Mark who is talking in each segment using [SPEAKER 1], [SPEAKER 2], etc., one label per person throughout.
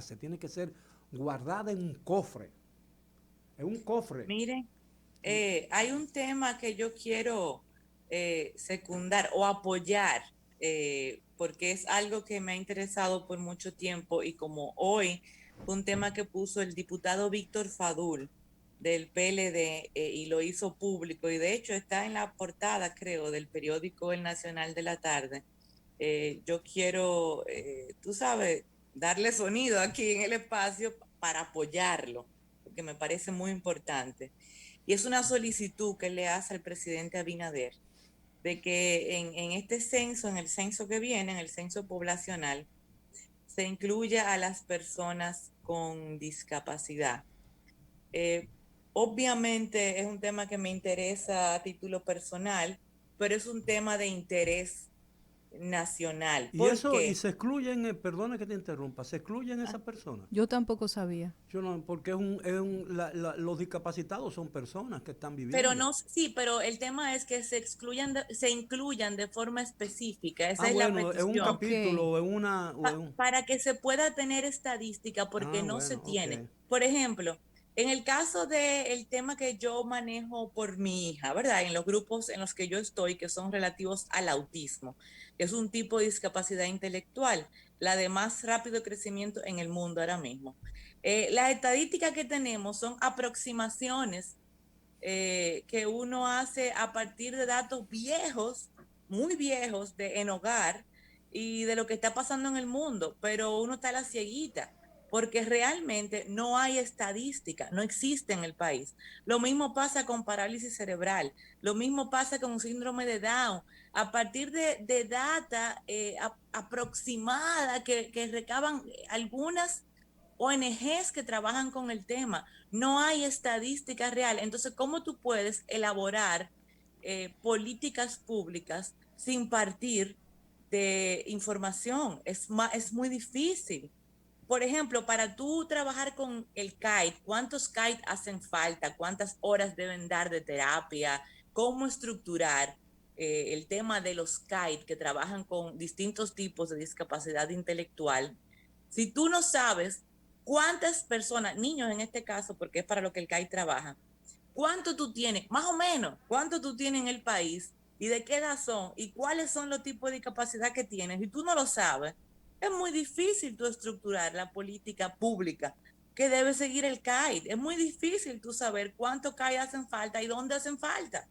[SPEAKER 1] revelarse, tiene que ser guardada en un cofre. En un cofre.
[SPEAKER 2] Miren, hay un tema que yo quiero secundar o apoyar, porque es algo que me ha interesado por mucho tiempo y como hoy fue un tema que puso el diputado Víctor Fadul del PLD y lo hizo público y de hecho está en la portada, creo, del periódico El Nacional de la Tarde. Yo quiero, tú sabes, darle sonido aquí en el espacio para apoyarlo, porque me parece muy importante. Y es una solicitud que le hace al presidente Abinader de que en este censo, en el censo que viene, en el censo poblacional, se incluya a las personas con discapacidad. Eh, Obviamente es un tema que me interesa a título personal, pero es un tema de interés nacional.
[SPEAKER 1] Y
[SPEAKER 2] ¿Por
[SPEAKER 1] eso, y
[SPEAKER 2] qué?
[SPEAKER 1] se excluyen, perdona que te interrumpa, se excluyen esas personas.
[SPEAKER 3] Yo tampoco sabía.
[SPEAKER 1] Yo no, porque los discapacitados son personas que están
[SPEAKER 2] Pero
[SPEAKER 1] viviendo.
[SPEAKER 2] no, sí, pero el tema es que se incluyan de forma específica.
[SPEAKER 1] Ah,
[SPEAKER 2] Esa es la
[SPEAKER 1] bueno, en un
[SPEAKER 2] petición.
[SPEAKER 3] Ok.
[SPEAKER 1] capítulo, o en una,
[SPEAKER 2] Para que se pueda tener estadística, porque
[SPEAKER 1] ah,
[SPEAKER 2] no se
[SPEAKER 1] bueno, ok.
[SPEAKER 2] tiene. Por ejemplo, en el caso del tema que yo manejo por mi hija, ¿verdad? En los grupos en los que yo estoy, que son relativos al autismo, que es un tipo de discapacidad intelectual, la de más rápido crecimiento en el mundo ahora mismo. Las estadísticas que tenemos son aproximaciones que uno hace a partir de datos viejos, muy viejos, en hogar y de lo que está pasando en el mundo, pero uno está a la cieguita, porque realmente no hay estadística, no existe en el país. Lo mismo pasa con parálisis cerebral, lo mismo pasa con un síndrome de Down. A partir de data aproximada que recaban algunas ONGs que trabajan con el tema. No hay estadística real. Entonces, ¿cómo tú puedes elaborar políticas públicas sin partir de información? Es muy difícil. Por ejemplo, para tú trabajar con el kite, ¿cuántos kite hacen falta? ¿Cuántas horas deben dar de terapia? ¿Cómo estructurar el tema de los kite que trabajan con distintos tipos de discapacidad intelectual? Si tú no sabes cuántas personas, niños en este caso, porque es para lo que el CAI trabaja, cuánto tú tienes, más o menos, cuánto tú tienes en el país y de qué edad son y cuáles son los tipos de discapacidad que tienes, y tú no lo sabes, es muy difícil tú estructurar la política pública que debe seguir el CAI. Es muy difícil tú saber cuántos CAI hacen falta y dónde hacen falta.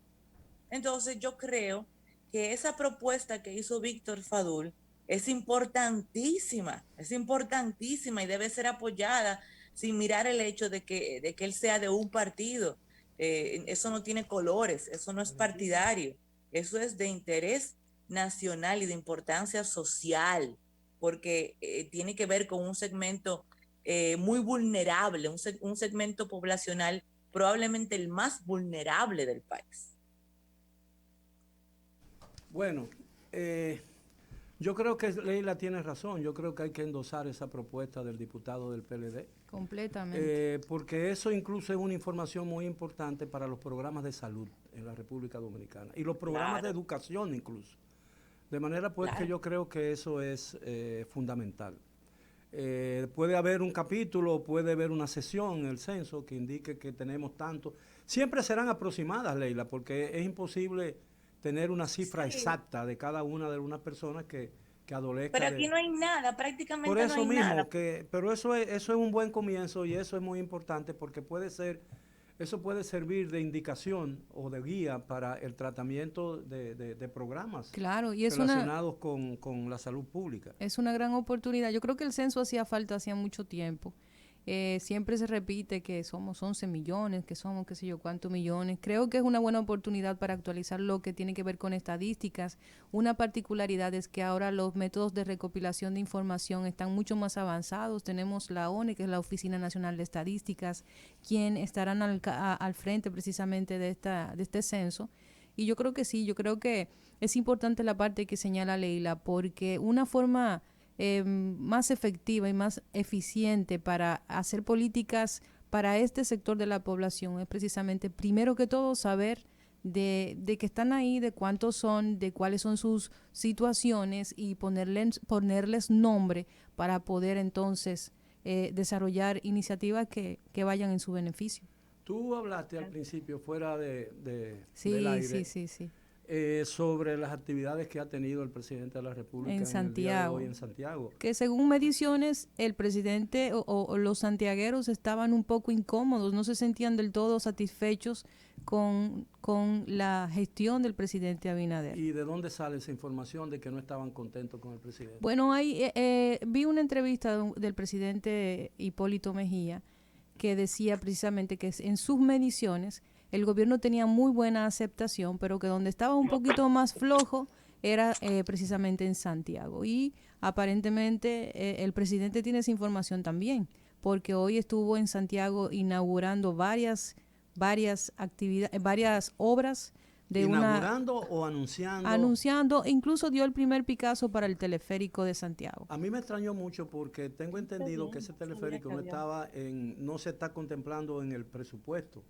[SPEAKER 2] Entonces yo creo que esa propuesta que hizo Víctor Fadul es importantísima y debe ser apoyada sin mirar el hecho de que él sea de un partido. Eso no tiene colores, eso no es partidario, eso es de interés nacional y de importancia social, porque tiene que ver con un segmento muy vulnerable, un segmento poblacional probablemente el más vulnerable del país.
[SPEAKER 1] Bueno, eh, yo creo que Leila tiene razón. Yo creo que hay que endosar esa propuesta del diputado del PLD,
[SPEAKER 3] Completamente.
[SPEAKER 1] porque eso incluso es una información muy importante para los programas de salud en la República Dominicana y los programas de
[SPEAKER 2] Claro,
[SPEAKER 1] educación incluso. De manera pues que
[SPEAKER 2] claro.
[SPEAKER 1] yo creo que eso es fundamental. Puede haber un capítulo, puede haber una sesión en el censo que indique que tenemos tanto. Siempre serán aproximadas, Leila, porque es imposible tener una cifra
[SPEAKER 2] Sí,
[SPEAKER 1] exacta de cada una de unas personas que
[SPEAKER 2] pero
[SPEAKER 1] adolezca
[SPEAKER 2] aquí
[SPEAKER 1] de...
[SPEAKER 2] no hay nada,
[SPEAKER 1] Por
[SPEAKER 2] prácticamente no
[SPEAKER 1] eso
[SPEAKER 2] hay nada.
[SPEAKER 1] mismo, pero eso es un buen comienzo y eso es muy importante porque puede ser, eso puede servir de indicación o de guía para el tratamiento de programas
[SPEAKER 3] Claro, y
[SPEAKER 1] relacionados con la salud pública.
[SPEAKER 3] es una gran oportunidad. Yo creo que el censo hacía falta hacía mucho tiempo. Siempre se repite que somos 11 millones, que somos qué sé yo cuántos millones. Creo que es una buena oportunidad para actualizar lo que tiene que ver con estadísticas. Una particularidad es que ahora los métodos de recopilación de información están mucho más avanzados. Tenemos la ONE, que es la Oficina Nacional de Estadísticas, quien estarán al frente precisamente de este censo. Y yo creo que sí, yo creo que es importante la parte que señala Leila, porque una forma más efectiva y más eficiente para hacer políticas para este sector de la población es precisamente, primero que todo, saber de que están ahí, de cuántos son, de cuáles son sus situaciones y ponerles nombre para poder entonces desarrollar iniciativas que vayan en su beneficio.
[SPEAKER 1] Tú hablaste al principio, fuera
[SPEAKER 3] Sí,
[SPEAKER 1] del aire,
[SPEAKER 3] sí.
[SPEAKER 1] sobre las actividades que ha tenido el presidente de la República
[SPEAKER 3] En
[SPEAKER 1] el día de
[SPEAKER 3] Santiago.
[SPEAKER 1] hoy en Santiago.
[SPEAKER 3] Que según mediciones, el presidente o los santiagueros estaban un poco incómodos, no se sentían del todo satisfechos con la gestión del presidente Abinader.
[SPEAKER 1] ¿Y de dónde sale esa información de que no estaban contentos con el presidente?
[SPEAKER 3] Bueno, vi una entrevista del presidente Hipólito Mejía que decía precisamente que en sus mediciones el gobierno tenía muy buena aceptación, pero que donde estaba un poquito más flojo era precisamente en Santiago. Y aparentemente el presidente tiene esa información también, porque hoy estuvo en Santiago inaugurando varias actividades, varias obras de
[SPEAKER 1] ¿Inaugurando o anunciando?
[SPEAKER 3] Anunciando, incluso dio el primer Picasso para el teleférico de Santiago.
[SPEAKER 1] A mí me extrañó mucho porque tengo entendido que ese teleférico no se está contemplando en el presupuesto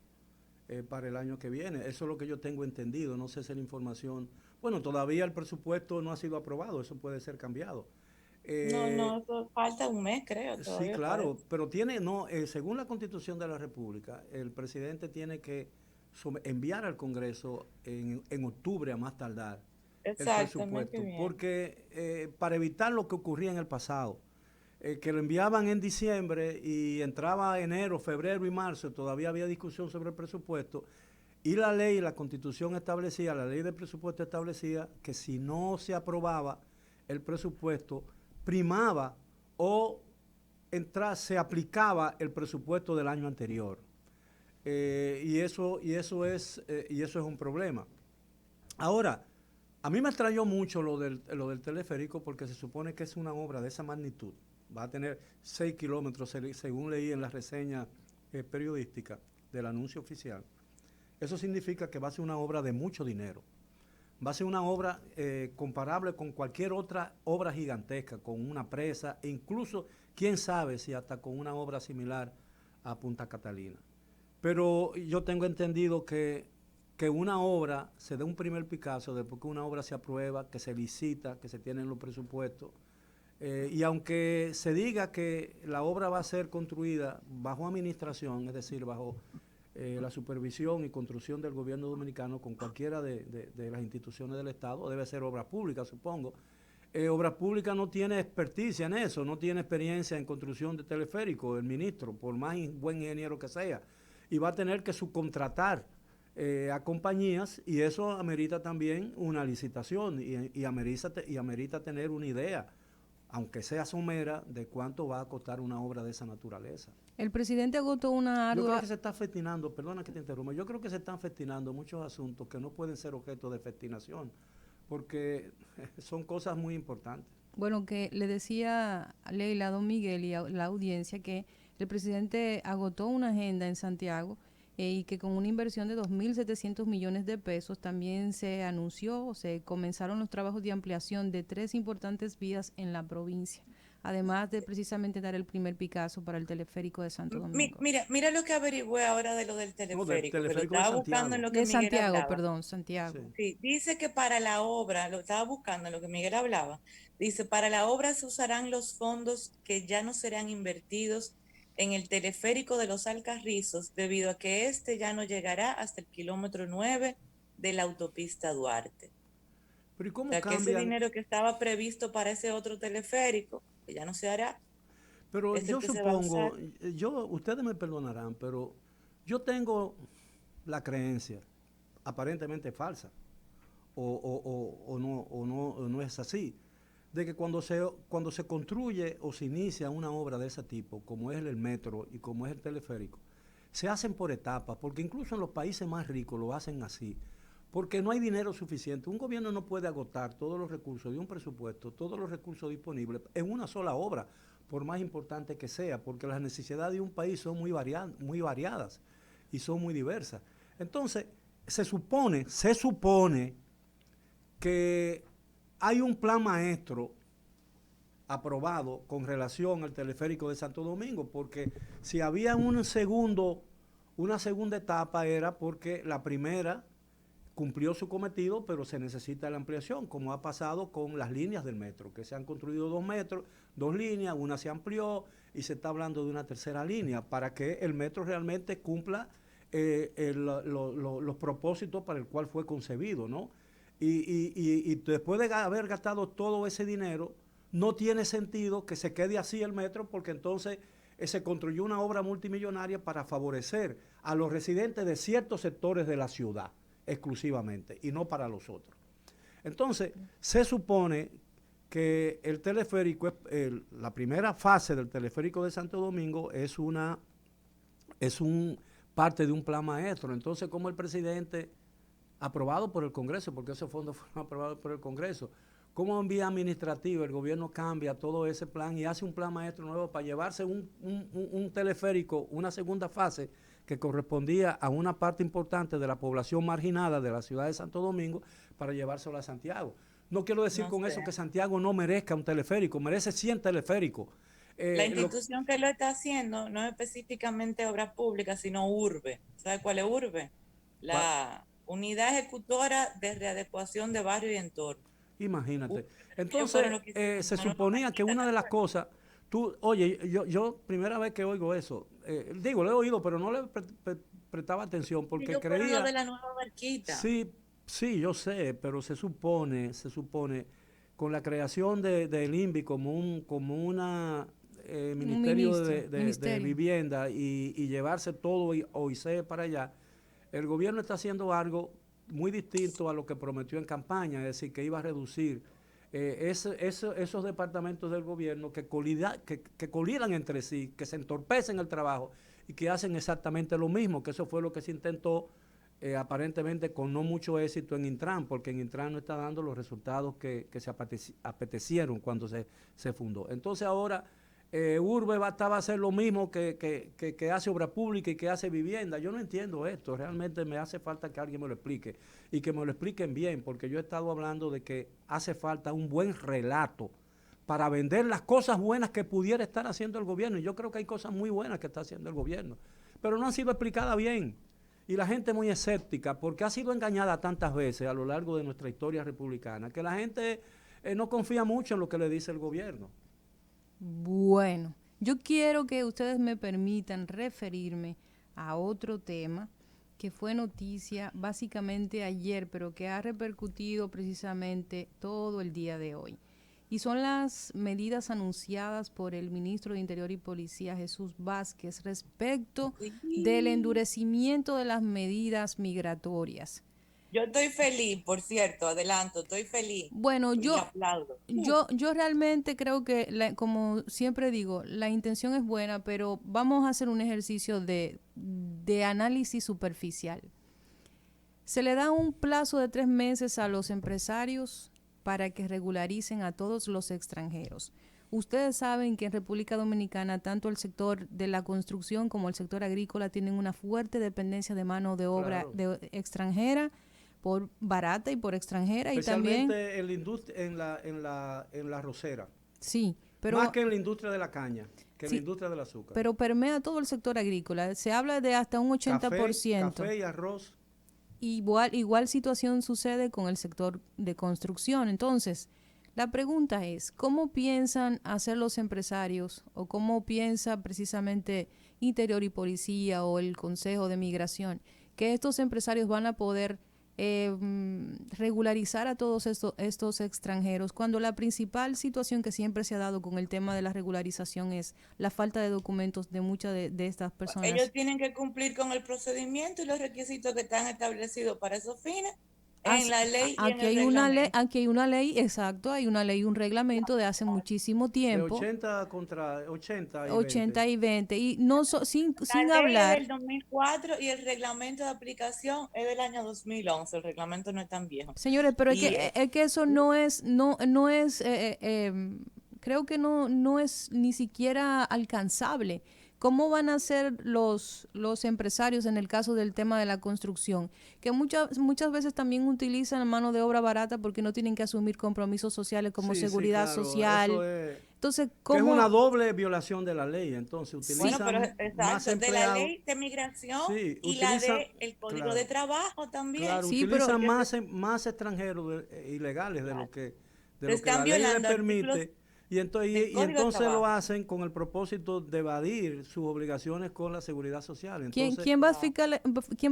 [SPEAKER 1] para el año que viene. Eso es lo que yo tengo entendido, no sé si la información... Bueno, todavía el presupuesto no ha sido aprobado, eso puede ser cambiado.
[SPEAKER 2] No, eso falta un mes, creo.
[SPEAKER 1] Sí, claro, pero según la Constitución de la República, el presidente tiene que enviar al Congreso en octubre a más tardar el presupuesto, porque para evitar lo que ocurría en el pasado, que lo enviaban en diciembre y entraba enero, febrero y marzo, todavía había discusión sobre el presupuesto, y la ley, la Constitución establecía, la ley de presupuesto establecía que si no se aprobaba el presupuesto, primaba o se aplicaba el presupuesto del año anterior. Y eso es un problema. Ahora, a mí me extrañó mucho lo del teleférico porque se supone que es una obra de esa magnitud. Va a tener 6 kilómetros, según leí en la reseña periodística del anuncio oficial. Eso significa que va a ser una obra de mucho dinero. Va a ser una obra comparable con cualquier otra obra gigantesca, con una presa, e incluso, quién sabe si hasta con una obra similar a Punta Catalina. Pero yo tengo entendido que una obra se dé un primer Picasso después que una obra se aprueba, que se licita, que se tienen los presupuestos. Y aunque se diga que la obra va a ser construida bajo administración, es decir, bajo la supervisión y construcción del gobierno dominicano con cualquiera de las instituciones del Estado, debe ser obra pública, supongo. Obras Públicas no tiene experticia en eso, no tiene experiencia en construcción de teleféricos, el ministro, por más buen ingeniero que sea, y va a tener que subcontratar a compañías, y eso amerita también una licitación y amerita tener una idea, aunque sea somera, de cuánto va a costar una obra de esa naturaleza.
[SPEAKER 3] El presidente agotó una ardua...
[SPEAKER 1] Yo creo que se está festinando, perdona que te interrumpa, yo creo que se están festinando muchos asuntos que no pueden ser objeto de festinación, porque son cosas muy importantes.
[SPEAKER 3] Bueno, que le decía a Leila, a don Miguel y a la audiencia que el presidente agotó una agenda en Santiago y que con una inversión de 2.700 millones de pesos también se comenzaron los trabajos de ampliación de 3 importantes vías en la provincia, además de precisamente dar el primer Picasso para el teleférico de Santo Domingo.
[SPEAKER 2] Mira lo que averigüé ahora de lo del teleférico.
[SPEAKER 1] Del teleférico
[SPEAKER 2] estaba buscando en lo que
[SPEAKER 3] de
[SPEAKER 2] Miguel
[SPEAKER 3] Santiago,
[SPEAKER 2] hablaba.
[SPEAKER 3] perdón, Santiago.
[SPEAKER 2] Sí, dice que para la obra, lo estaba buscando en lo que Miguel hablaba, dice, para la obra se usarán los fondos que ya no serán invertidos en el teleférico de los Alcarrizos, debido a que este ya no llegará hasta el kilómetro 9 de la autopista Duarte.
[SPEAKER 1] Pero ¿y cómo
[SPEAKER 2] que ese dinero que estaba previsto para ese otro teleférico, que ya no se hará.
[SPEAKER 1] Pero yo supongo, ustedes me perdonarán, pero yo tengo la creencia, aparentemente falsa, o no es así, de que cuando se construye o se inicia una obra de ese tipo, como es el metro y como es el teleférico, se hacen por etapas, porque incluso en los países más ricos lo hacen así, porque no hay dinero suficiente. Un gobierno no puede agotar todos los recursos de un presupuesto, todos los recursos disponibles en una sola obra, por más importante que sea, porque las necesidades de un país son muy variadas y son muy diversas. Entonces, se supone que hay un plan maestro aprobado con relación al teleférico de Santo Domingo, porque si había una segunda etapa era porque la primera cumplió su cometido, pero se necesita la ampliación, como ha pasado con las líneas del metro, que se han construido 2 líneas, una se amplió, y se está hablando de una tercera línea para que el metro realmente cumpla los propósitos para el cual fue concebido, ¿no? Y después de haber gastado todo ese dinero, no tiene sentido que se quede así el metro, porque entonces se construyó una obra multimillonaria para favorecer a los residentes de ciertos sectores de la ciudad exclusivamente y no para los otros. Entonces, se supone que el teleférico, la primera fase del teleférico de Santo Domingo es parte de un plan maestro. Entonces, como el presidente, aprobado por el Congreso, porque esos fondos fueron aprobados por el Congreso, como en vía administrativa el gobierno cambia todo ese plan y hace un plan maestro nuevo para llevarse un teleférico, una segunda fase que correspondía a una parte importante de la población marginada de la ciudad de Santo Domingo, para llevárselo a Santiago. No quiero decir con eso que Santiago no merezca un teleférico, merece 100 teleféricos.
[SPEAKER 2] La institución que lo está haciendo no es específicamente obras públicas, sino URBE. ¿Sabe cuál es URBE? La Unidad Ejecutora de Readecuación de Barrio y Entorno.
[SPEAKER 1] Imagínate. Entonces, se suponía que una de las cosas, oye, yo primera vez que oigo eso, digo, lo he oído, pero no le prestaba atención porque
[SPEAKER 2] yo
[SPEAKER 1] creía...
[SPEAKER 2] de la nueva barquita.
[SPEAKER 1] Sí, yo sé, pero se supone, con la creación del INVI como una ministerio de vivienda y llevarse todo OIC para allá, el gobierno está haciendo algo muy distinto a lo que prometió en campaña, es decir, que iba a reducir esos departamentos del gobierno que colidan entre sí, que se entorpecen el trabajo y que hacen exactamente lo mismo, que eso fue lo que se intentó aparentemente con no mucho éxito en Intran, porque en Intran no está dando los resultados que se apetecieron cuando se fundó. Entonces ahora Urbe va a hacer lo mismo que hace obra pública y que hace vivienda. Yo no entiendo esto, realmente me hace falta que alguien me lo explique y que me lo expliquen bien, porque yo he estado hablando de que hace falta un buen relato para vender las cosas buenas que pudiera estar haciendo el gobierno. Y yo creo que hay cosas muy buenas que está haciendo el gobierno, pero no han sido explicadas bien. Y la gente muy escéptica, porque ha sido engañada tantas veces a lo largo de nuestra historia republicana, que la gente no confía mucho en lo que le dice el gobierno.
[SPEAKER 3] Bueno, yo quiero que ustedes me permitan referirme a otro tema que fue noticia básicamente ayer, pero que ha repercutido precisamente todo el día de hoy. Y son las medidas anunciadas por el ministro de Interior y Policía, Jesús Vázquez, respecto del endurecimiento de las medidas migratorias.
[SPEAKER 2] Yo estoy feliz, por cierto, adelanto, estoy feliz.
[SPEAKER 3] Bueno, yo
[SPEAKER 2] aplaudo.
[SPEAKER 3] Yo realmente creo que, como siempre digo, la intención es buena, pero vamos a hacer un ejercicio de análisis superficial. Se le da un plazo de 3 meses a los empresarios para que regularicen a todos los extranjeros. Ustedes saben que en República Dominicana tanto el sector de la construcción como el sector agrícola tienen una fuerte dependencia de mano de obra extranjera, por barata y por extranjera.
[SPEAKER 1] Especialmente en la arrocera.
[SPEAKER 3] Sí, pero
[SPEAKER 1] más que en la industria de la caña, que en la industria del azúcar.
[SPEAKER 3] Pero permea todo el sector agrícola. Se habla de hasta un 80%.
[SPEAKER 1] Café y arroz.
[SPEAKER 3] Igual situación sucede con el sector de construcción. Entonces, la pregunta es, ¿cómo piensan hacer los empresarios o cómo piensa precisamente Interior y Policía o el Consejo de Migración que estos empresarios van a poder regularizar a todos estos extranjeros, cuando la principal situación que siempre se ha dado con el tema de la regularización es la falta de documentos de muchas de estas personas?
[SPEAKER 2] Ellos tienen que cumplir con el procedimiento y los requisitos que están establecidos para esos fines en la ley y en el reglamento.
[SPEAKER 3] Aquí hay una ley, exacto, hay una ley, un reglamento de hace muchísimo tiempo.
[SPEAKER 1] De 80 contra 80 y
[SPEAKER 3] 80 y 20. Y no sin
[SPEAKER 2] la
[SPEAKER 3] hablar.
[SPEAKER 2] ley es del 2004 y el reglamento de aplicación es del año 2011. El reglamento no es tan viejo.
[SPEAKER 3] Señores, pero es que eso no es, creo que no es ni siquiera alcanzable. ¿Cómo van a ser los empresarios en el caso del tema de la construcción? Que muchas veces también utilizan mano de obra barata porque no tienen que asumir compromisos sociales como seguridad social. Entonces, ¿cómo?
[SPEAKER 1] Es una doble violación de la ley, entonces utilizan más empleados.
[SPEAKER 2] De la ley de migración y la del Código de Trabajo también.
[SPEAKER 1] Claro, utilizan más extranjeros ilegales de lo que la ley les permite. Y entonces lo hacen con el propósito de evadir sus obligaciones con la seguridad social. Entonces,
[SPEAKER 3] ¿Quién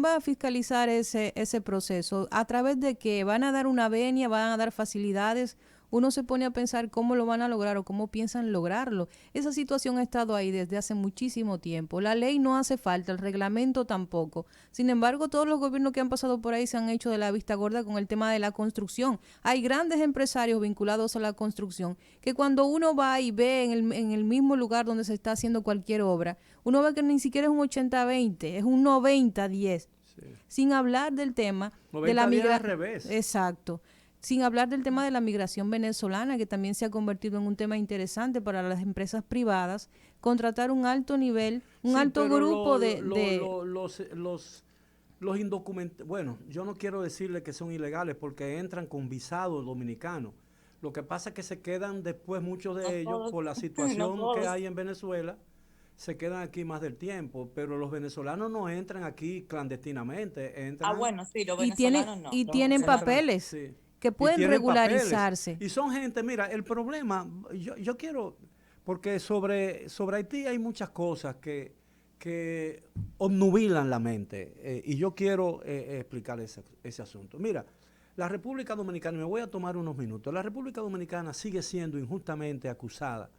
[SPEAKER 3] va a fiscalizar ese proceso? ¿A través de qué? ¿Van a dar una venia? ¿Van a dar facilidades? Uno se pone a pensar cómo lo van a lograr o cómo piensan lograrlo. Esa situación ha estado ahí desde hace muchísimo tiempo. La ley no hace falta, el reglamento tampoco. Sin embargo, todos los gobiernos que han pasado por ahí se han hecho de la vista gorda con el tema de la construcción. Hay grandes empresarios vinculados a la construcción que cuando uno va y ve en el mismo lugar donde se está haciendo cualquier obra, uno ve que ni siquiera es un 80-20, es un 90-10. Sí. Sin hablar del tema de la migración.
[SPEAKER 1] Al revés.
[SPEAKER 3] Exacto. Sin hablar del tema de la migración venezolana, que también se ha convertido en un tema interesante para las empresas privadas, contratar un alto nivel, un alto grupo
[SPEAKER 1] los indocumentados, bueno, yo no quiero decirle que son ilegales porque entran con visado dominicano. Lo que pasa es que se quedan después muchos de ellos por la situación que hay en Venezuela, se quedan aquí más del tiempo, pero los venezolanos no entran aquí clandestinamente. Entran,
[SPEAKER 2] bueno, sí, los venezolanos no.
[SPEAKER 3] Y tienen papeles. Sí. Que pueden regularizarse.
[SPEAKER 1] Papeles. Y son gente, mira, el problema, yo quiero, porque sobre Haití hay muchas cosas que obnubilan la mente, y yo quiero explicar ese asunto. Mira, la República Dominicana, me voy a tomar unos minutos, la República Dominicana sigue siendo injustamente acusada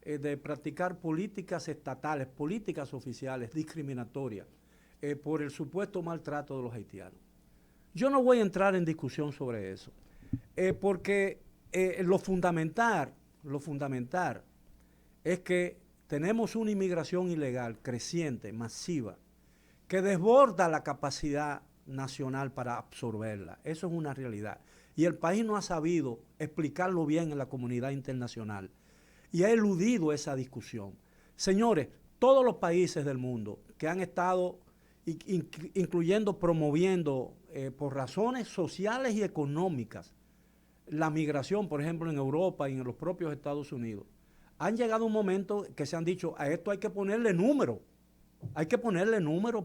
[SPEAKER 1] de practicar políticas estatales, políticas oficiales discriminatorias por el supuesto maltrato de los haitianos. Yo no voy a entrar en discusión sobre eso, porque lo fundamental es que tenemos una inmigración ilegal creciente, masiva, que desborda la capacidad nacional para absorberla. Eso es una realidad. Y el país no ha sabido explicarlo bien en la comunidad internacional y ha eludido esa discusión. Señores, todos los países del mundo que han estado incluyendo, promoviendo por razones sociales y económicas la migración, por ejemplo, en Europa y en los propios Estados Unidos, han llegado a un momento que se han dicho, a esto hay que ponerle número,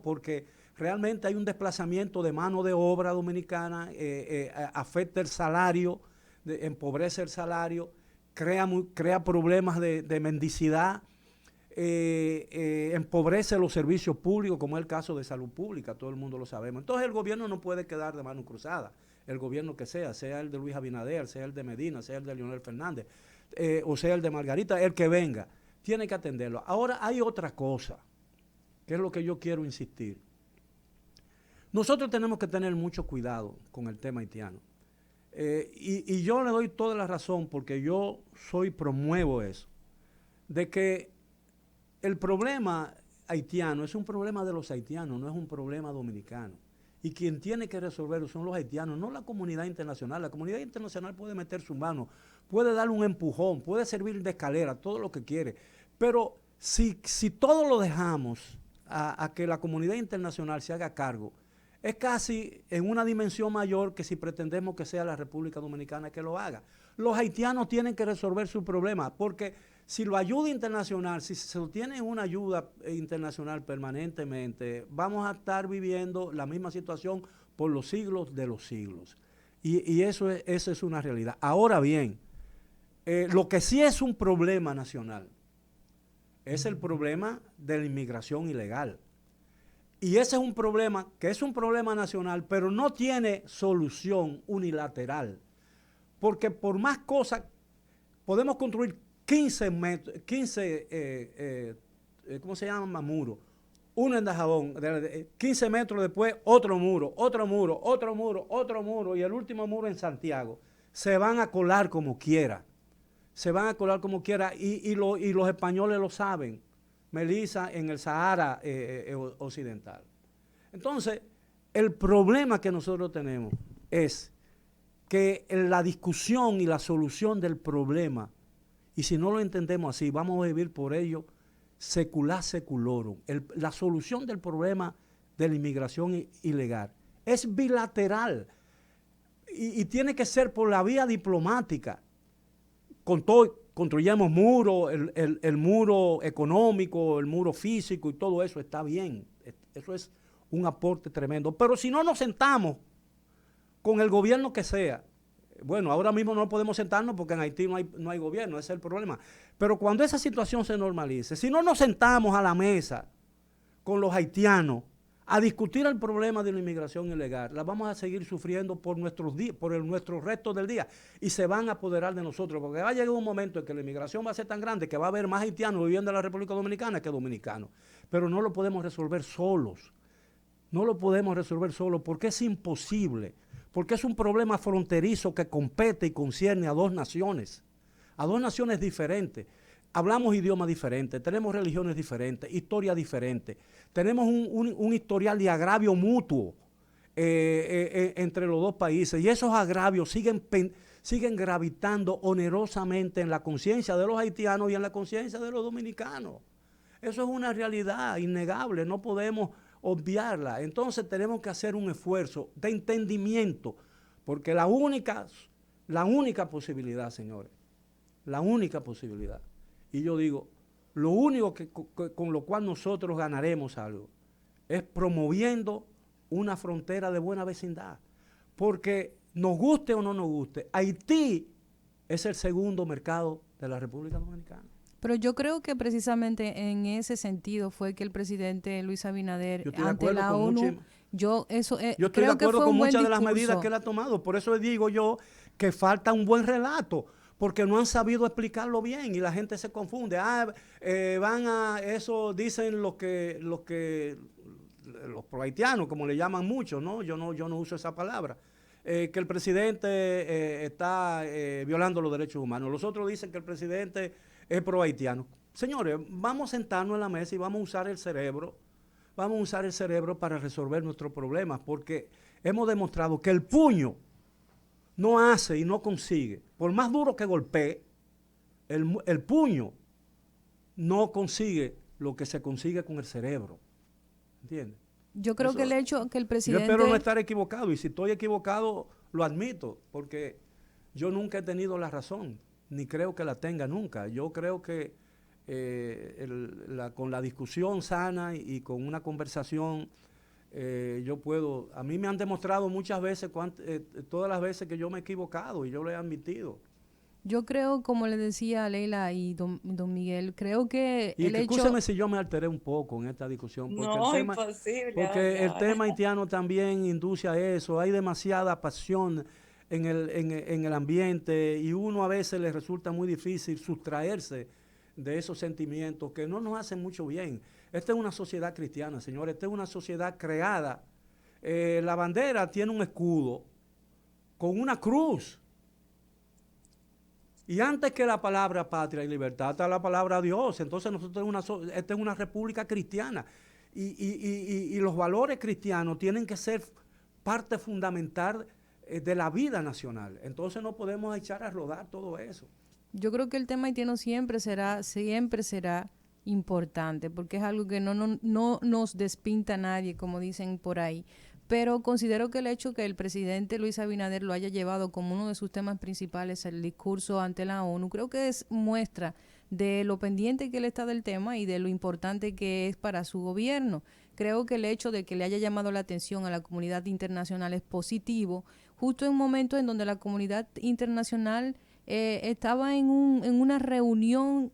[SPEAKER 1] porque realmente hay un desplazamiento de mano de obra dominicana, afecta el salario, empobrece el salario, crea problemas de mendicidad, empobrece los servicios públicos, como es el caso de salud pública, todo el mundo lo sabemos. Entonces el gobierno no puede quedar de mano cruzada, el gobierno que sea el de Luis Abinader, sea el de Medina, sea el de Leonel Fernández, o sea el de Margarita, el que venga, tiene que atenderlo. Ahora hay otra cosa, que es lo que yo quiero insistir. Nosotros tenemos que tener mucho cuidado con el tema haitiano. Y yo le doy toda la razón, porque yo promuevo eso, de que el problema haitiano es un problema de los haitianos, no es un problema dominicano. Y quien tiene que resolverlo son los haitianos, no la comunidad internacional. La comunidad internacional puede meter su mano, puede darle un empujón, puede servir de escalera, todo lo que quiere. Pero si todo lo dejamos a que la comunidad internacional se haga cargo, es casi en una dimensión mayor que si pretendemos que sea la República Dominicana que lo haga. Los haitianos tienen que resolver su problema, porque si lo ayuda internacional, si se obtiene una ayuda internacional permanentemente, vamos a estar viviendo la misma situación por los siglos de los siglos. Y eso es una realidad. Ahora bien, lo que sí es un problema nacional es el problema de la inmigración ilegal. Y ese es un problema que es un problema nacional, pero no tiene solución unilateral. Porque por más cosas, podemos construir 15 ¿cómo se llama? Muros. Uno en Dajabón, 15 metros después, otro muro, y el último muro en Santiago. Se van a colar como quiera. Y los españoles lo saben. Melissa, en el Sahara occidental. Entonces, el problema que nosotros tenemos es que la discusión y la solución del problema, y si no lo entendemos así, vamos a vivir por ello secular seculorum. La solución del problema de la inmigración ilegal es bilateral y tiene que ser por la vía diplomática. Construyamos muros, el muro económico, el muro físico y todo eso está bien. Eso es un aporte tremendo. Pero si no nos sentamos con el gobierno que sea, bueno, ahora mismo no podemos sentarnos porque en Haití no hay gobierno, ese es el problema. Pero cuando esa situación se normalice, si no nos sentamos a la mesa con los haitianos a discutir el problema de la inmigración ilegal, la vamos a seguir sufriendo por nuestro resto del día y se van a apoderar de nosotros, porque va a llegar un momento en que la inmigración va a ser tan grande que va a haber más haitianos viviendo en la República Dominicana que dominicanos. Pero no lo podemos resolver solos. No lo podemos resolver solos porque es imposible, porque es un problema fronterizo que compete y concierne a dos naciones diferentes. Hablamos idiomas diferentes, tenemos religiones diferentes, historias diferentes, tenemos un historial de agravio mutuo entre los dos países y esos agravios siguen gravitando onerosamente en la conciencia de los haitianos y en la conciencia de los dominicanos. Eso es una realidad innegable, no podemos obviarla. Entonces tenemos que hacer un esfuerzo de entendimiento, porque la única posibilidad, señores, la única posibilidad, y yo digo, lo único con lo cual nosotros ganaremos algo es promoviendo una frontera de buena vecindad, porque nos guste o no nos guste, Haití es el segundo mercado de la República Dominicana.
[SPEAKER 3] Pero yo creo que precisamente en ese sentido fue que el presidente Luis Abinader ante la ONU, yo estoy
[SPEAKER 1] de acuerdo con muchas de las medidas que él ha tomado. Por eso digo yo que falta un buen relato, porque no han sabido explicarlo bien y la gente se confunde. Eso dicen los pro-haitianos, como le llaman muchos, ¿no? Yo no uso esa palabra. Que el presidente está violando los derechos humanos. Los otros dicen que el presidente es pro-haitiano. Señores, vamos a sentarnos en la mesa y vamos a usar el cerebro. Vamos a usar el cerebro para resolver nuestros problemas, porque hemos demostrado que el puño no hace y no consigue. Por más duro que golpee, el puño no consigue lo que se consigue con el cerebro. ¿Entiendes?
[SPEAKER 3] Yo creo que el hecho que el presidente...
[SPEAKER 1] Yo espero no estar equivocado, y si estoy equivocado, lo admito, porque yo nunca he tenido la razón, ni creo que la tenga nunca. Yo creo que con la discusión sana y con una conversación, yo puedo... A mí me han demostrado muchas veces, todas las veces que yo me he equivocado, y yo lo he admitido.
[SPEAKER 3] Yo creo, como le decía a Leila y don Miguel, creo que
[SPEAKER 1] y escúcheme si yo me alteré un poco en esta discusión, porque el tema haitiano también induce a eso. Hay demasiada pasión en el ambiente y uno a veces le resulta muy difícil sustraerse de esos sentimientos que no nos hacen mucho bien. Esta es una sociedad cristiana, señores, esta es una sociedad creada. La bandera tiene un escudo con una cruz. Y antes que la palabra patria y libertad está la palabra Dios. Entonces esta es una república cristiana. Y los valores cristianos tienen que ser parte fundamental de la vida nacional. Entonces no podemos echar a rodar todo eso.
[SPEAKER 3] Yo creo que el tema haitiano siempre será importante, porque es algo que no nos despinta a nadie, como dicen por ahí. Pero considero que el hecho que el presidente Luis Abinader lo haya llevado como uno de sus temas principales el discurso ante la ONU, creo que es muestra de lo pendiente que él está del tema y de lo importante que es para su gobierno. Creo que el hecho de que le haya llamado la atención a la comunidad internacional es positivo, justo en un momento en donde la comunidad internacional estaba en una reunión,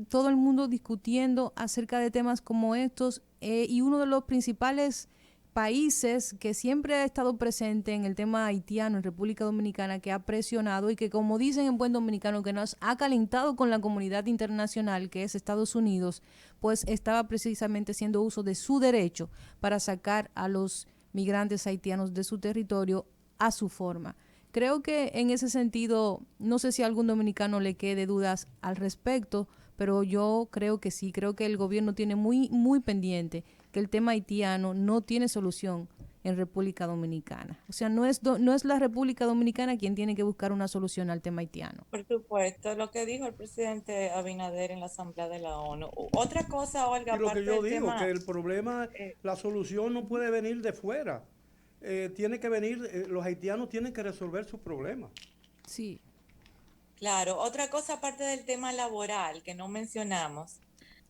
[SPEAKER 3] todo el mundo discutiendo acerca de temas como estos, y uno de los principales países que siempre ha estado presente en el tema haitiano en República Dominicana, que ha presionado y que, como dicen en buen dominicano, que nos ha calentado con la comunidad internacional, que es Estados Unidos, pues estaba precisamente haciendo uso de su derecho para sacar a los migrantes haitianos de su territorio a su forma. Creo que en ese sentido, no sé si a algún dominicano le quede dudas al respecto, pero yo creo que sí, creo que el gobierno tiene muy pendiente que el tema haitiano no tiene solución en República Dominicana. O sea, no es la República Dominicana quien tiene que buscar una solución al tema haitiano.
[SPEAKER 2] Por supuesto, lo que dijo el presidente Abinader en la Asamblea de la ONU. Otra cosa, Olga,
[SPEAKER 1] y lo que yo digo,
[SPEAKER 2] tema,
[SPEAKER 1] que el problema, la solución no puede venir de fuera. Tiene que venir, los haitianos tienen que resolver sus problemas.
[SPEAKER 3] Sí.
[SPEAKER 2] Claro, otra cosa aparte del tema laboral que no mencionamos,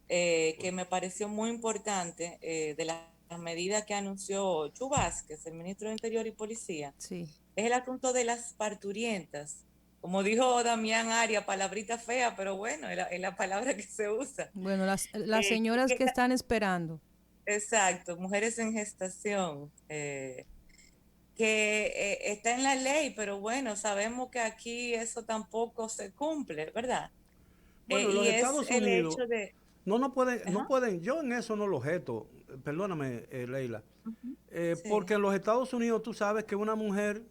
[SPEAKER 2] que me pareció muy importante, de las medidas que anunció Chu Vázquez, el ministro de Interior y Policía,
[SPEAKER 3] sí,
[SPEAKER 2] es el asunto de las parturientas. Como dijo Damián Aria, palabrita fea, pero bueno, es la palabra que se usa.
[SPEAKER 3] Bueno, las
[SPEAKER 2] Eh,
[SPEAKER 3] señoras
[SPEAKER 2] que-
[SPEAKER 3] que están esperando.
[SPEAKER 2] exacto, mujeres en gestación, que está en la ley, pero bueno, sabemos que aquí eso tampoco se cumple, ¿verdad?
[SPEAKER 1] Bueno, los
[SPEAKER 2] Y es
[SPEAKER 1] Estados
[SPEAKER 2] el
[SPEAKER 1] Unidos
[SPEAKER 2] hecho de...
[SPEAKER 1] no
[SPEAKER 2] Ajá,
[SPEAKER 1] pueden, yo en eso no lo objeto, perdóname, Leila,
[SPEAKER 2] ujú,
[SPEAKER 1] porque
[SPEAKER 2] sí.
[SPEAKER 1] en los Estados Unidos tú sabes que una mujer,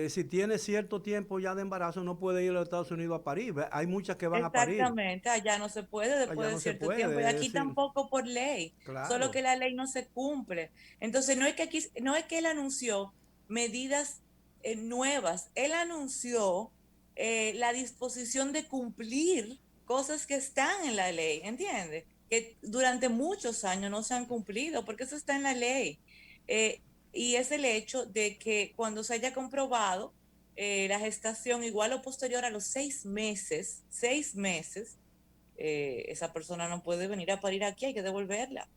[SPEAKER 1] si tiene cierto tiempo ya de embarazo, no puede ir a los Estados Unidos a parir. Hay muchas que van a parir,
[SPEAKER 2] Exactamente, allá no se puede después
[SPEAKER 1] allá
[SPEAKER 2] de
[SPEAKER 1] no se
[SPEAKER 2] cierto tiempo y
[SPEAKER 1] puede, es
[SPEAKER 2] aquí
[SPEAKER 1] decir,
[SPEAKER 2] tampoco por ley, solo
[SPEAKER 1] claro.
[SPEAKER 2] que la ley no se cumple. Entonces no es que aquí, no es que él anunció medidas nuevas, él anunció la disposición de cumplir cosas que están en la ley, ¿entiendes? Que durante muchos años no se han cumplido porque eso está en la ley. Eh, y es el hecho de que cuando se haya comprobado la gestación igual o posterior a los 6 meses, esa persona no puede venir a parir aquí, hay que devolverla,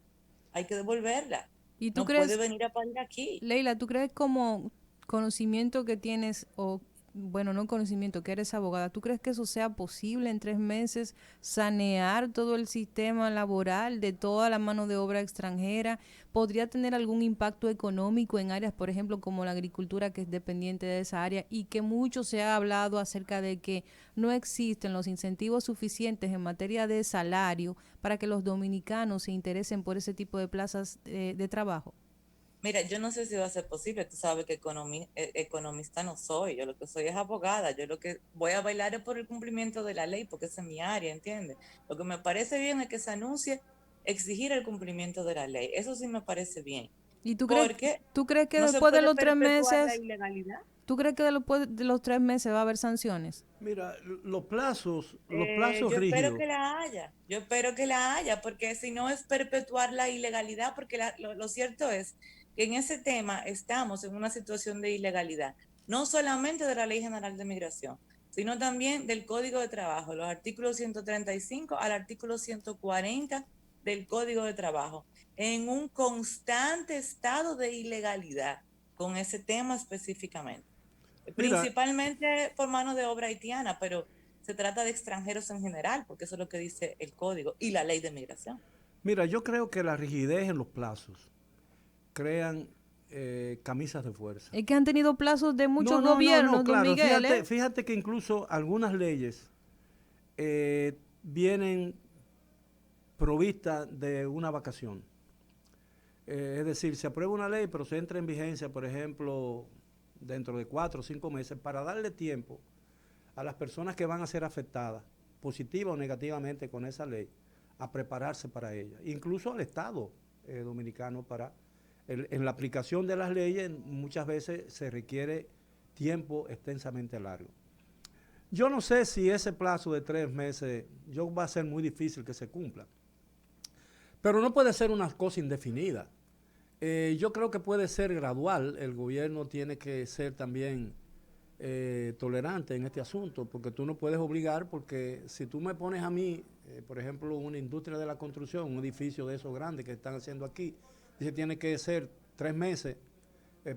[SPEAKER 3] ¿Y tú
[SPEAKER 2] no puede
[SPEAKER 3] crees,
[SPEAKER 2] venir a parir aquí.
[SPEAKER 3] Leila, tú crees como conocimiento que tienes, o bueno, no conocimiento, que eres abogada, ¿tú crees que eso sea posible en 3 meses, sanear todo el sistema laboral de toda la mano de obra extranjera? ¿Podría tener algún impacto económico en áreas, por ejemplo, como la agricultura, que es dependiente de esa área, y que mucho se ha hablado acerca de que no existen los incentivos suficientes en materia de salario para que los dominicanos se interesen por ese tipo de plazas de trabajo?
[SPEAKER 2] Mira, yo no sé si va a ser posible, tú sabes que economista no soy, yo lo que soy es abogada, yo lo que voy a bailar es por el cumplimiento de la ley, porque esa es mi área, ¿entiendes? Lo que me parece bien es que se anuncie exigir el cumplimiento de la ley, eso sí me parece bien,
[SPEAKER 3] ¿Y
[SPEAKER 2] porque
[SPEAKER 3] tú crees que
[SPEAKER 2] no se
[SPEAKER 3] después de
[SPEAKER 2] puede
[SPEAKER 3] los tres
[SPEAKER 2] perpetuar la
[SPEAKER 3] meses,
[SPEAKER 2] ilegalidad.
[SPEAKER 3] tú crees que de los 3 meses va a haber sanciones?
[SPEAKER 1] Mira, los plazos
[SPEAKER 2] Yo espero
[SPEAKER 1] rígidos.
[SPEAKER 2] que la haya, yo espero que la haya, porque si no es perpetuar la ilegalidad, porque lo cierto es que en ese tema estamos en una situación de ilegalidad, no solamente de la Ley General de Migración, sino también del Código de Trabajo, los artículos 135 al artículo 140 del Código de Trabajo, en un constante estado de ilegalidad con ese tema específicamente,
[SPEAKER 1] Mira,
[SPEAKER 2] principalmente por mano de obra haitiana, pero se trata de extranjeros en general, porque eso es lo que dice el código y la ley de migración.
[SPEAKER 1] mira, yo creo que la rigidez en los plazos crean camisas de fuerza.
[SPEAKER 3] Es que han tenido plazos de
[SPEAKER 1] No,
[SPEAKER 3] muchos
[SPEAKER 1] no, no, no,
[SPEAKER 3] gobiernos, don
[SPEAKER 1] claro,
[SPEAKER 3] Miguel, ¿eh?
[SPEAKER 1] fíjate que incluso algunas leyes vienen provistas de una vacación. Es decir, se aprueba una ley, pero se entra en vigencia, por ejemplo, dentro de 4 o 5 meses, para darle tiempo a las personas que van a ser afectadas, positiva o negativamente con esa ley, a prepararse para ella. Incluso al Estado dominicano en la aplicación de las leyes muchas veces se requiere tiempo extensamente largo. Yo no sé si ese plazo de 3 meses, va a ser muy difícil que se cumpla, pero no puede ser una cosa indefinida. Yo creo que puede ser gradual. El gobierno tiene que ser también tolerante en este asunto, porque tú no puedes obligar, porque si tú me pones a mí, por ejemplo, una industria de la construcción, un edificio de esos grandes que están haciendo aquí, dice tiene que ser 3 meses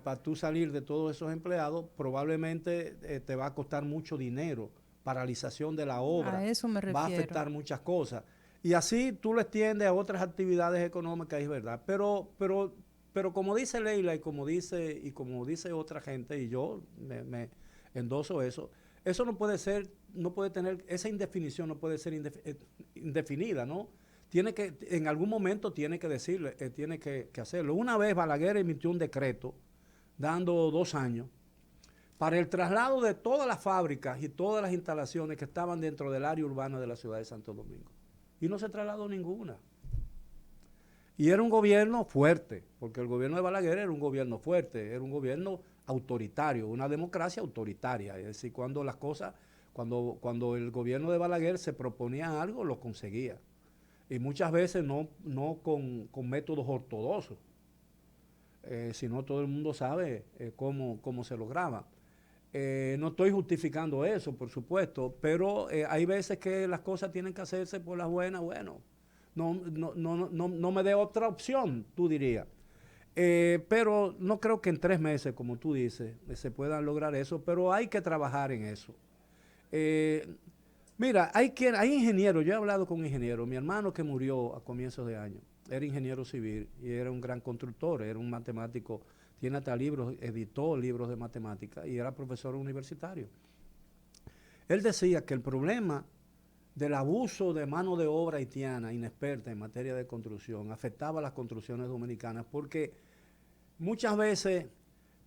[SPEAKER 1] para tú salir de todos esos empleados, probablemente te va a costar mucho dinero, paralización de la
[SPEAKER 3] A
[SPEAKER 1] obra,
[SPEAKER 3] eso me
[SPEAKER 1] va a
[SPEAKER 3] refiero.
[SPEAKER 1] afectar muchas cosas. Y así tú lo extiendes a otras actividades económicas, es verdad. Pero como dice Leila y como dice otra gente, y yo me endoso eso no puede ser, no puede tener, esa indefinición no puede ser indefinida, ¿no? En algún momento tiene que decirle, tiene que hacerlo. Una vez Balaguer emitió un decreto dando 2 años para el traslado de todas las fábricas y todas las instalaciones que estaban dentro del área urbana de la ciudad de Santo Domingo. Y no se trasladó ninguna. Y era un gobierno fuerte, porque el gobierno de Balaguer era un gobierno fuerte, era un gobierno autoritario, una democracia autoritaria. Es decir, cuando las cosas, cuando el gobierno de Balaguer se proponía algo, lo conseguía. Y muchas veces no con métodos ortodoxos, sino todo el mundo sabe cómo se lograba. No estoy justificando eso, por supuesto, pero hay veces que las cosas tienen que hacerse por las buenas, bueno, no me dé otra opción, tú dirías. Pero no creo que en 3 meses, como tú dices, se pueda lograr eso, pero hay que trabajar en eso. Eh, Mira, hay ingenieros, yo he hablado con ingenieros, mi hermano que murió a comienzos de año, era ingeniero civil y era un gran constructor, era un matemático, tiene hasta libros, editó libros de matemática y era profesor universitario. Él decía que el problema del abuso de mano de obra haitiana inexperta en materia de construcción afectaba a las construcciones dominicanas porque muchas veces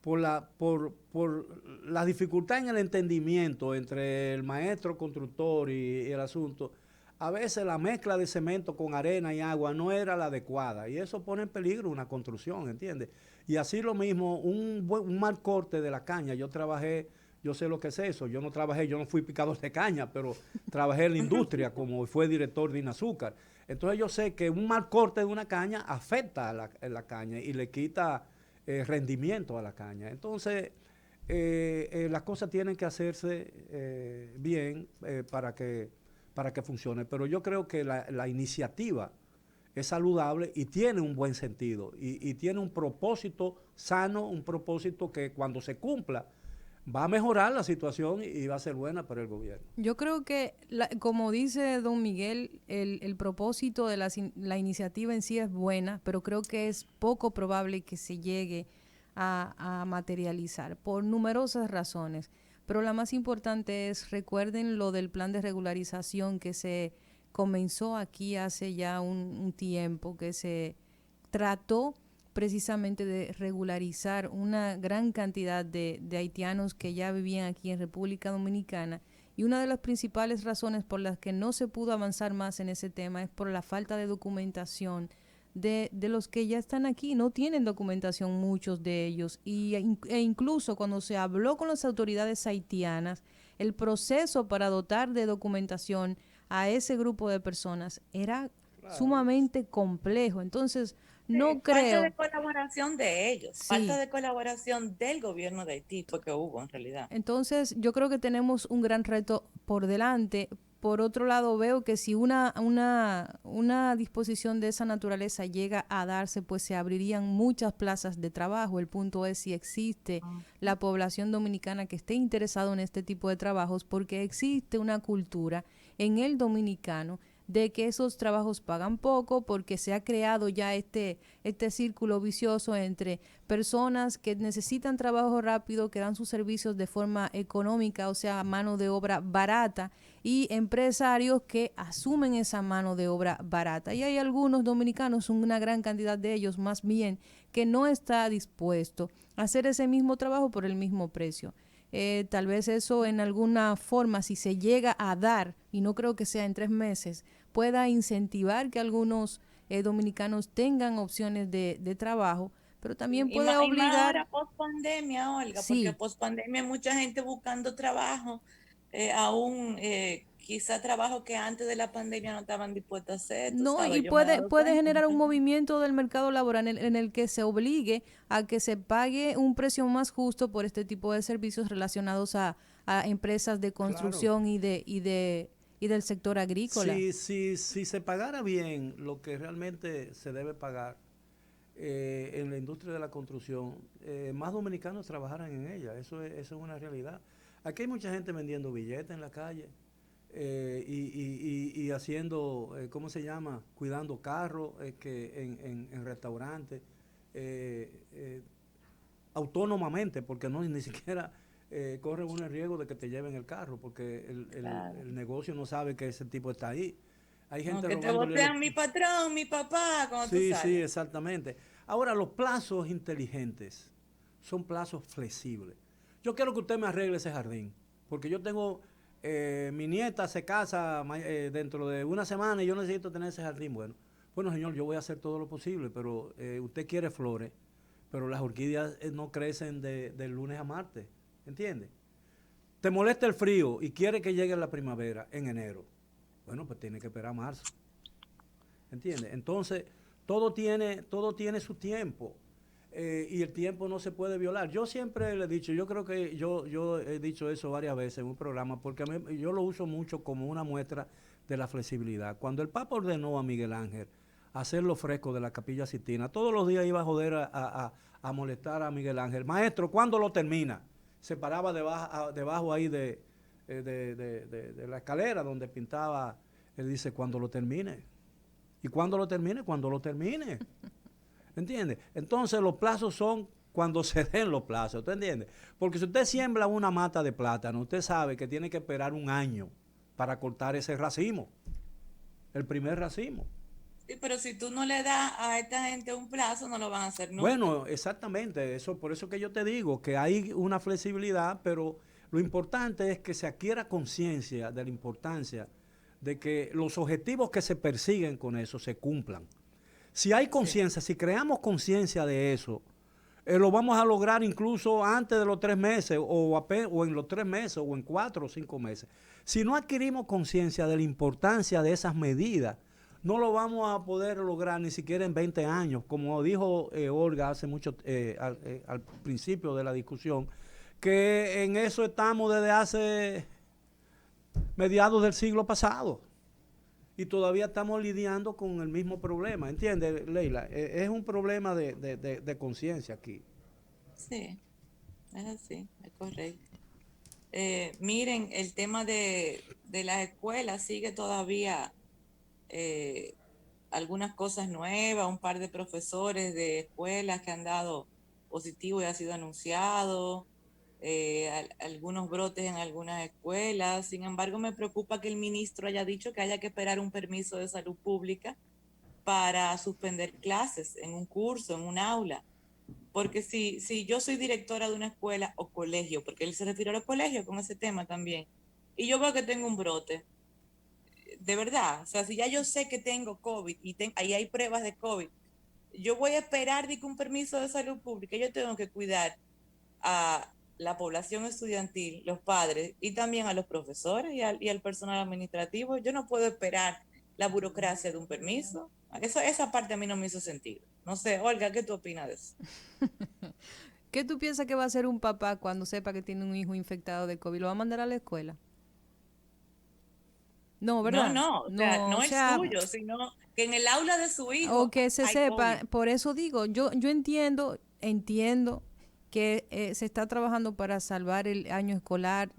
[SPEAKER 1] por la dificultad en el entendimiento entre el maestro constructor y el asunto, a veces la mezcla de cemento con arena y agua no era la adecuada y eso pone en peligro una construcción, ¿entiendes? Y así lo mismo, un mal corte de la caña. Yo sé lo que es eso, yo no fui picador de caña, pero trabajé en la industria como fue director de Inazúcar. Entonces yo sé que un mal corte de una caña afecta a la caña y le quita rendimiento a la caña. Entonces, las cosas tienen que hacerse bien para que funcione. Pero yo creo que la iniciativa es saludable y tiene un buen sentido y tiene un propósito sano, un propósito que cuando se cumpla va a mejorar la situación y va a ser buena para el gobierno.
[SPEAKER 3] Yo creo que, como dice don Miguel, el propósito de la iniciativa en sí es buena, pero creo que es poco probable que se llegue a materializar por numerosas razones. Pero la más importante es, recuerden lo del plan de regularización que se comenzó aquí hace ya un tiempo, que se trató precisamente de regularizar una gran cantidad de haitianos que ya vivían aquí en República Dominicana. Y una de las principales razones por las que no se pudo avanzar más en ese tema es por la falta de documentación de los que ya están aquí. No tienen documentación muchos de ellos. E incluso cuando se habló con las autoridades haitianas, el proceso para dotar de documentación a ese grupo de personas era sumamente complejo. Entonces, no
[SPEAKER 2] falta
[SPEAKER 3] creo.
[SPEAKER 2] de colaboración de ellos, falta
[SPEAKER 3] Sí.
[SPEAKER 2] de colaboración del gobierno de Haití, porque hubo en realidad.
[SPEAKER 3] Entonces, yo creo que tenemos un gran reto por delante. Por otro lado, veo que si una disposición de esa naturaleza llega a darse, pues se abrirían muchas plazas de trabajo. El punto es si existe la población dominicana que esté interesado en este tipo de trabajos, porque existe una cultura en el dominicano de que esos trabajos pagan poco, porque se ha creado ya este círculo vicioso entre personas que necesitan trabajo rápido, que dan sus servicios de forma económica, o sea, mano de obra barata, y empresarios que asumen esa mano de obra barata. Y hay algunos dominicanos, una gran cantidad de ellos más bien, que no está dispuesto a hacer ese mismo trabajo por el mismo precio. Tal vez eso en alguna forma, si se llega a dar, y no creo que sea en 3 meses, pueda incentivar que algunos dominicanos tengan opciones de trabajo, pero también puede
[SPEAKER 2] Y más
[SPEAKER 3] obligar.
[SPEAKER 2] ahora post pandemia, Olga, porque
[SPEAKER 3] Sí,
[SPEAKER 2] post pandemia hay mucha gente buscando trabajo, aún quizá trabajo que antes de la pandemia no estaban dispuestos a hacer, tú
[SPEAKER 3] no, y
[SPEAKER 2] sabes, yo me he dado
[SPEAKER 3] puede
[SPEAKER 2] cuenta.
[SPEAKER 3] generar un movimiento del mercado laboral en el que se obligue a que se pague un precio más justo por este tipo de servicios relacionados a empresas de
[SPEAKER 1] Claro.
[SPEAKER 3] construcción y del sector agrícola.
[SPEAKER 1] Si se pagara bien lo que realmente se debe pagar en la industria de la construcción, más dominicanos trabajaran en ella. Eso es una realidad. Aquí hay mucha gente vendiendo billetes en la calle y haciendo, ¿cómo se llama? Cuidando carros en restaurantes, autónomamente, porque no ni siquiera corren un riesgo de que te lleven el carro, porque
[SPEAKER 2] Claro.
[SPEAKER 1] el negocio no sabe que ese tipo está ahí. Hay
[SPEAKER 2] No,
[SPEAKER 1] gente
[SPEAKER 2] que te
[SPEAKER 1] robándole
[SPEAKER 2] votean mi patrón, mi papá, cuando tú
[SPEAKER 1] Sí, sí,
[SPEAKER 2] sales.
[SPEAKER 1] exactamente. Ahora, los plazos inteligentes son plazos flexibles. Yo quiero que usted me arregle ese jardín, porque yo tengo, mi nieta se casa dentro de una semana y yo necesito tener ese jardín. Bueno, señor, yo voy a hacer todo lo posible, pero usted quiere flores, pero las orquídeas no crecen del lunes a martes, ¿entiende? Te molesta el frío y quiere que llegue la primavera en enero. Bueno, pues tiene que esperar a marzo. ¿Entiendes? Entonces, todo tiene su tiempo y el tiempo no se puede violar. Yo siempre le he dicho, yo creo que yo he dicho eso varias veces en un programa, porque yo lo uso mucho como una muestra de la flexibilidad. Cuando el Papa ordenó a Miguel Ángel a hacer los frescos de la Capilla Sixtina. Todos los días iba a joder a molestar a Miguel Ángel. Maestro, ¿cuándo lo termina? Se paraba debajo ahí de la escalera donde pintaba. Él dice, cuando lo termine. ¿Y cuándo lo termine? Cuando lo termine. ¿Entiende? Entonces los plazos son cuando se den los plazos, ¿usted entiende? Porque si usted siembra una mata de plátano, usted sabe que tiene que esperar un año para cortar ese racimo, el primer racimo.
[SPEAKER 2] Sí, pero si tú no le das a esta gente un plazo, no lo van a hacer nunca.
[SPEAKER 1] Bueno, exactamente, eso, por eso que yo te digo que hay una flexibilidad, pero lo importante es que se adquiera conciencia de la importancia de que los objetivos que se persiguen con eso se cumplan. Si hay conciencia, si creamos conciencia de eso, lo vamos a lograr incluso antes de los 3 meses o en los 3 meses o en 4 o 5 meses. Si no adquirimos conciencia de la importancia de esas medidas, no lo vamos a poder lograr ni siquiera en 20 años. Como dijo Olga hace mucho, al principio de la discusión, que en eso estamos desde hace mediados del siglo pasado. Y todavía estamos lidiando con el mismo problema, ¿entiendes, Leila? Es un problema de conciencia aquí.
[SPEAKER 2] Sí, es así, es correcto. Miren, el tema de las escuelas sigue todavía algunas cosas nuevas, un par de profesores de escuelas que han dado positivo y ha sido anunciado, algunos brotes en algunas escuelas. Sin embargo, me preocupa que el ministro haya dicho que haya que esperar un permiso de salud pública para suspender clases en un curso, en un aula. Porque si yo soy directora de una escuela o colegio, porque él se refiere a los colegios con ese tema también, y yo veo que tengo un brote, de verdad, o sea, si ya yo sé que tengo COVID y ahí hay pruebas de COVID, yo voy a esperar de que un permiso de salud pública, yo tengo que cuidar a la población estudiantil, los padres y también a los profesores y al personal administrativo. Yo no puedo esperar la burocracia de un permiso. Esa parte a mí no me hizo sentido. No sé, Olga, ¿qué tú opinas de eso?
[SPEAKER 3] ¿Qué tú piensas que va a hacer un papá cuando sepa que tiene un hijo infectado de COVID? ¿Lo va a mandar a la escuela? No, ¿verdad?
[SPEAKER 2] No, o sea,
[SPEAKER 3] No, o
[SPEAKER 2] no el
[SPEAKER 3] sea,
[SPEAKER 2] suyo, sino que en el aula de su
[SPEAKER 3] o
[SPEAKER 2] hijo
[SPEAKER 3] que se
[SPEAKER 2] hay
[SPEAKER 3] sepa,
[SPEAKER 2] COVID.
[SPEAKER 3] por eso digo, yo entiendo que se está trabajando para salvar el año escolar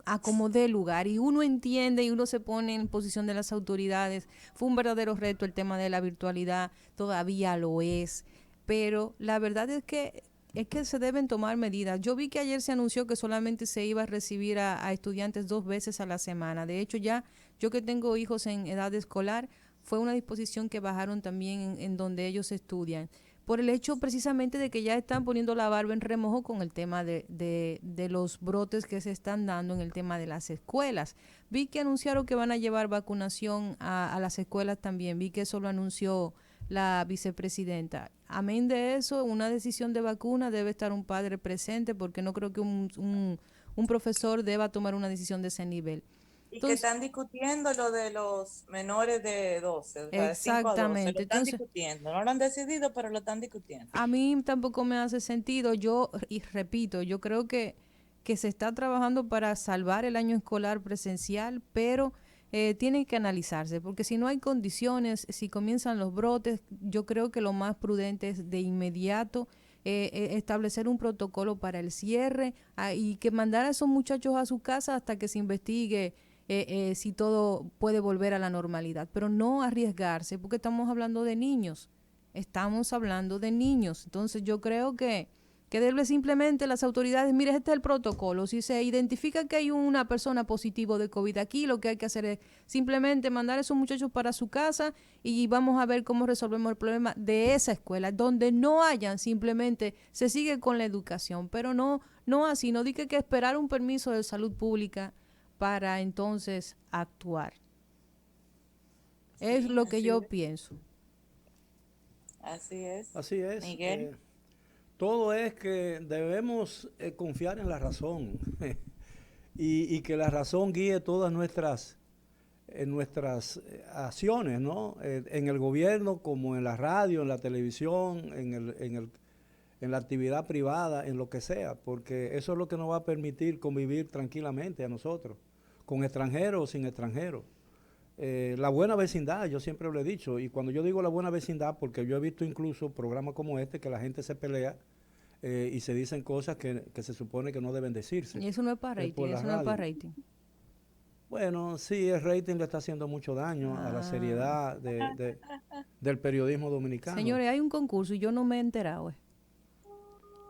[SPEAKER 3] a como dé lugar, y uno entiende y uno se pone en posición de las autoridades. Fue un verdadero reto el tema de la virtualidad, todavía lo es, pero la verdad es que se deben tomar medidas. Yo vi que ayer se anunció que solamente se iba a recibir a estudiantes 2 veces a la semana. De hecho, ya yo que tengo hijos en edad escolar, fue una disposición que bajaron también en donde ellos estudian, por el hecho precisamente de que ya están poniendo la barba en remojo con el tema de los brotes que se están dando en el tema de las escuelas. Vi que anunciaron que van a llevar vacunación a las escuelas también, vi que eso lo anunció la vicepresidenta. Amén de eso, una decisión de vacuna debe estar un padre presente, porque no creo que un profesor deba tomar una decisión de ese nivel.
[SPEAKER 2] Y que
[SPEAKER 3] Entonces,
[SPEAKER 2] están discutiendo lo de los menores de 12, o sea, de 5 a 12. Lo
[SPEAKER 3] exactamente.
[SPEAKER 2] están
[SPEAKER 3] Entonces,
[SPEAKER 2] discutiendo. No lo han decidido, pero lo están discutiendo.
[SPEAKER 3] a mí tampoco me hace sentido. Yo, y repito, yo creo que se está trabajando para salvar el año escolar presencial, pero tiene que analizarse, porque si no hay condiciones, si comienzan los brotes, yo creo que lo más prudente es de inmediato establecer un protocolo para el cierre, y que mandar a esos muchachos a su casa hasta que se investigue si todo puede volver a la normalidad, pero no arriesgarse, porque estamos hablando de niños. Estamos hablando de niños. Entonces yo creo que debe simplemente las autoridades, mire, este es el protocolo. Si se identifica que hay una persona positiva de COVID aquí, lo que hay que hacer es simplemente mandar a esos muchachos para su casa y vamos a ver cómo resolvemos el problema de esa escuela. Donde no hayan, simplemente se sigue con la educación, pero no así, no diga que esperar un permiso de salud pública para entonces actuar. Es
[SPEAKER 2] Sí,
[SPEAKER 3] lo que
[SPEAKER 2] así
[SPEAKER 3] yo
[SPEAKER 2] es.
[SPEAKER 3] pienso.
[SPEAKER 2] Así es.
[SPEAKER 1] Así es.
[SPEAKER 2] Miguel.
[SPEAKER 1] Todo es que debemos confiar en la razón y que la razón guíe todas nuestras acciones, ¿no? En el gobierno, como en la radio, en la televisión, en la actividad privada, en lo que sea, porque eso es lo que nos va a permitir convivir tranquilamente a nosotros, con extranjeros o sin extranjeros. La buena vecindad, yo siempre lo he dicho, y cuando yo digo la buena vecindad, porque yo he visto incluso programas como este que la gente se pelea y se dicen cosas que se supone que no deben decirse
[SPEAKER 3] Y eso no es para
[SPEAKER 1] por
[SPEAKER 3] rating,
[SPEAKER 1] la
[SPEAKER 3] eso no es para
[SPEAKER 1] radio.
[SPEAKER 3] rating.
[SPEAKER 1] Bueno, sí, el rating le está haciendo mucho daño a la
[SPEAKER 3] Ah.
[SPEAKER 1] seriedad del periodismo dominicano.
[SPEAKER 3] Señores, hay un concurso y yo no me he enterado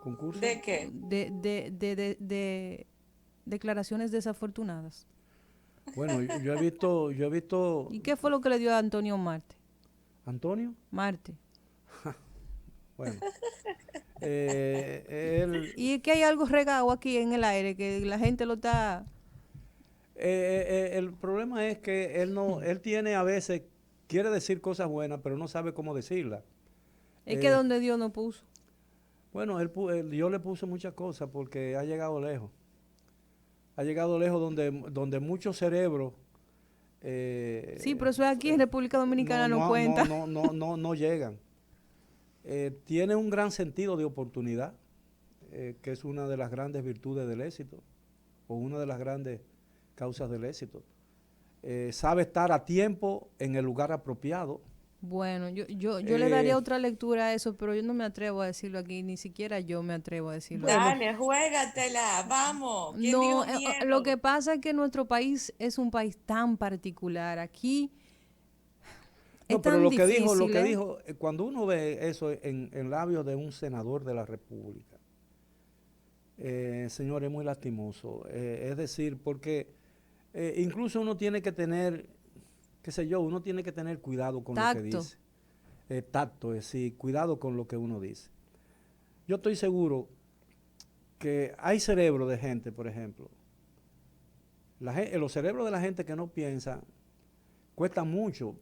[SPEAKER 1] ¿Concurso?
[SPEAKER 2] ¿De qué?
[SPEAKER 3] de declaraciones desafortunadas.
[SPEAKER 1] Bueno, yo he visto,
[SPEAKER 3] ¿Y qué fue lo que le dio a Antonio Marte?
[SPEAKER 1] Antonio,
[SPEAKER 3] Marte.
[SPEAKER 1] bueno, él,
[SPEAKER 3] Y es que hay algo regado aquí en el aire, que la gente lo está...
[SPEAKER 1] el problema es que él no, él tiene a veces, quiere decir cosas buenas, pero no sabe cómo decirlas.
[SPEAKER 3] Es que
[SPEAKER 1] Eh,
[SPEAKER 3] donde Dios no puso.
[SPEAKER 1] bueno, Dios le puso muchas cosas porque ha llegado lejos. Ha llegado lejos donde muchos cerebros
[SPEAKER 3] Sí, pero eso aquí en República Dominicana no cuenta.
[SPEAKER 1] no llegan. Tiene un gran sentido de oportunidad, que es una de las grandes virtudes del éxito, o una de las grandes causas del éxito. Sabe estar a tiempo en el lugar apropiado.
[SPEAKER 3] Bueno, yo le daría otra lectura a eso, pero yo no me atrevo a decirlo aquí, ni siquiera yo me atrevo a decirlo aquí.
[SPEAKER 1] Bueno,
[SPEAKER 2] Dale, juégatela, vamos. ¿Quién
[SPEAKER 3] No,
[SPEAKER 2] dijo
[SPEAKER 3] lo que
[SPEAKER 2] miedo?
[SPEAKER 3] pasa es que nuestro país es un país tan particular. Aquí es
[SPEAKER 1] no, pero
[SPEAKER 3] tan
[SPEAKER 1] lo
[SPEAKER 3] difícil,
[SPEAKER 1] que
[SPEAKER 3] ¿eh?
[SPEAKER 1] dijo, cuando uno ve eso en labios de un senador de la República, señor, es muy lastimoso. Es decir, porque incluso uno tiene que tener, qué sé yo, uno tiene que tener cuidado con lo que
[SPEAKER 3] Tacto.
[SPEAKER 1] dice. Tacto, es decir, cuidado con lo que uno dice. Yo estoy seguro que hay cerebros de gente, por ejemplo. Los cerebros de la gente que no piensa cuestan mucho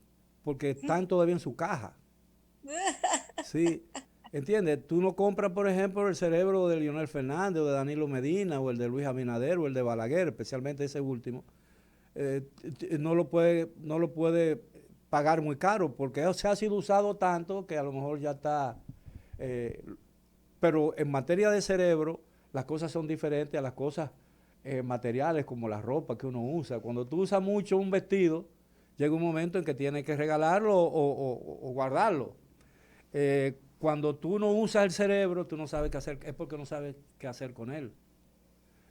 [SPEAKER 1] porque están todavía en su caja. Sí, ¿entiendes? Tú no compras, por ejemplo, el cerebro de Leonel Fernández o de Danilo Medina o el de Luis Abinader o el de Balaguer, especialmente ese último. No lo puede pagar muy caro porque se ha sido usado tanto que a lo mejor ya está. eh, pero en materia de cerebro, las cosas son diferentes a las cosas materiales como la ropa que uno usa. Cuando tú usas mucho un vestido, llega un momento en que tienes que regalarlo o guardarlo. Cuando tú no usas el cerebro, tú no sabes qué hacer, es porque no sabes qué hacer con él.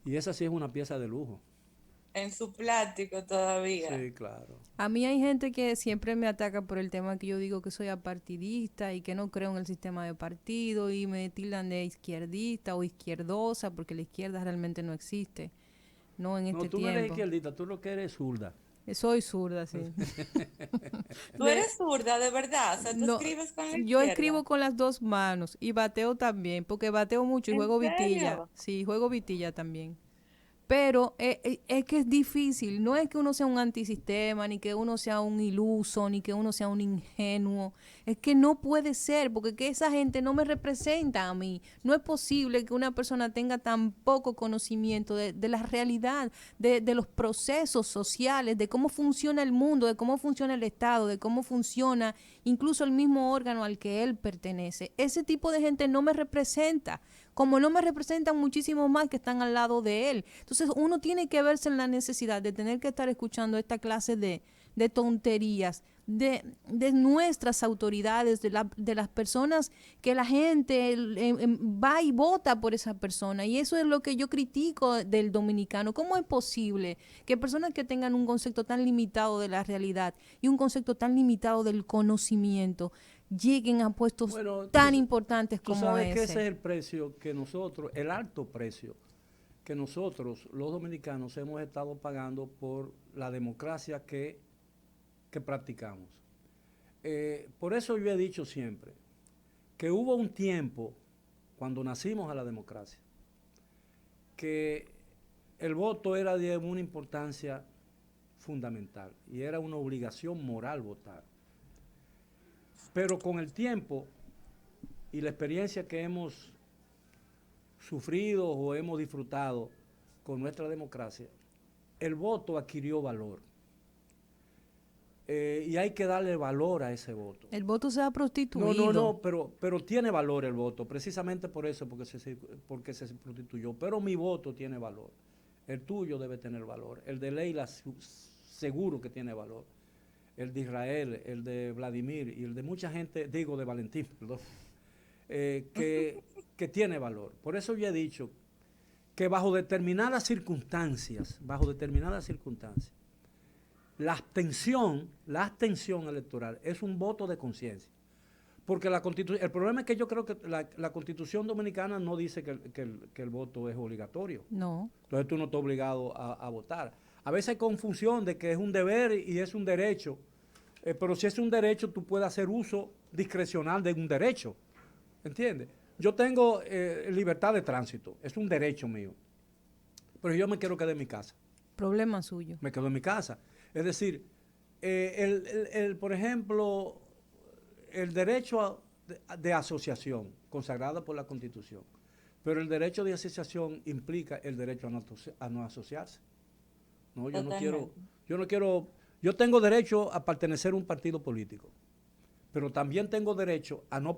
[SPEAKER 1] Y esa sí es una pieza de lujo.
[SPEAKER 2] En su plático todavía.
[SPEAKER 1] Sí, claro.
[SPEAKER 3] A mí hay gente que siempre me ataca por el tema que yo digo que soy apartidista y que no creo en el sistema de partido y me tildan de izquierdista o izquierdosa porque la izquierda realmente no existe, no en
[SPEAKER 1] No,
[SPEAKER 3] este
[SPEAKER 1] tú no eres
[SPEAKER 3] tiempo.
[SPEAKER 1] izquierdita, tú lo que eres zurda.
[SPEAKER 3] Soy zurda, sí.
[SPEAKER 2] Tú eres zurda, de verdad. O sea, tú
[SPEAKER 3] No,
[SPEAKER 2] escribes con la
[SPEAKER 3] yo escribo
[SPEAKER 2] izquierda.
[SPEAKER 3] con las dos manos y bateo también, porque bateo mucho y
[SPEAKER 2] ¿En
[SPEAKER 3] juego vitilla.
[SPEAKER 2] serio?
[SPEAKER 3] Sí, juego vitilla también. Pero es que es difícil, no es que uno sea un antisistema, ni que uno sea un iluso, ni que uno sea un ingenuo, es que no puede ser, porque que esa gente no me representa a mí. No es posible que una persona tenga tan poco conocimiento de la realidad, de los procesos sociales, de cómo funciona el mundo, de cómo funciona el Estado, de cómo funciona incluso el mismo órgano al que él pertenece. Ese tipo de gente no me representa, como no me representan muchísimos más que están al lado de él. Entonces uno tiene que verse en la necesidad de tener que estar escuchando esta clase de tonterías de nuestras autoridades, de las personas que la gente va y vota por esa persona. Y eso es lo que yo critico del dominicano. ¿Cómo es posible que personas que tengan un concepto tan limitado de la realidad y un concepto tan limitado del conocimiento lleguen a puestos
[SPEAKER 1] Bueno,
[SPEAKER 3] tan importantes
[SPEAKER 1] tú
[SPEAKER 3] como
[SPEAKER 1] sabes que ese es
[SPEAKER 3] ese?
[SPEAKER 1] el precio que nosotros, el alto precio que nosotros, los dominicanos, hemos estado pagando por la democracia que practicamos. Por eso yo he dicho siempre que hubo un tiempo, cuando nacimos a la democracia, que el voto era de una importancia fundamental y era una obligación moral votar. Pero con el tiempo y la experiencia que hemos sufrido o hemos disfrutado con nuestra democracia, el voto adquirió valor. Y hay que darle valor a ese voto.
[SPEAKER 3] El voto se ha
[SPEAKER 1] No,
[SPEAKER 3] prostituido.
[SPEAKER 1] pero tiene valor el voto, precisamente por eso, porque se prostituyó. Pero mi voto tiene valor. El tuyo debe tener valor. El de Leila seguro que tiene valor. el de Israel, el de Vladimir y el de mucha gente, digo de Valentín, perdón, que tiene valor. Por eso yo he dicho que bajo determinadas circunstancias, la abstención electoral es un voto de conciencia. Porque el problema es que yo creo que la Constitución Dominicana no dice que el voto es obligatorio.
[SPEAKER 3] No.
[SPEAKER 1] Entonces tú no estás obligado a votar. A veces hay confusión de que es un deber y es un derecho, pero si es un derecho tú puedes hacer uso discrecional de un derecho, ¿entiendes? Yo tengo libertad de tránsito, es un derecho mío, pero yo me quiero quedar en mi casa.
[SPEAKER 3] Problema suyo.
[SPEAKER 1] Me quedo en mi casa. Es decir, por ejemplo, el derecho de asociación, consagrado por la Constitución, pero el derecho de asociación implica el derecho a no asociarse. No, yo tengo derecho a pertenecer a un partido político, pero también tengo derecho a no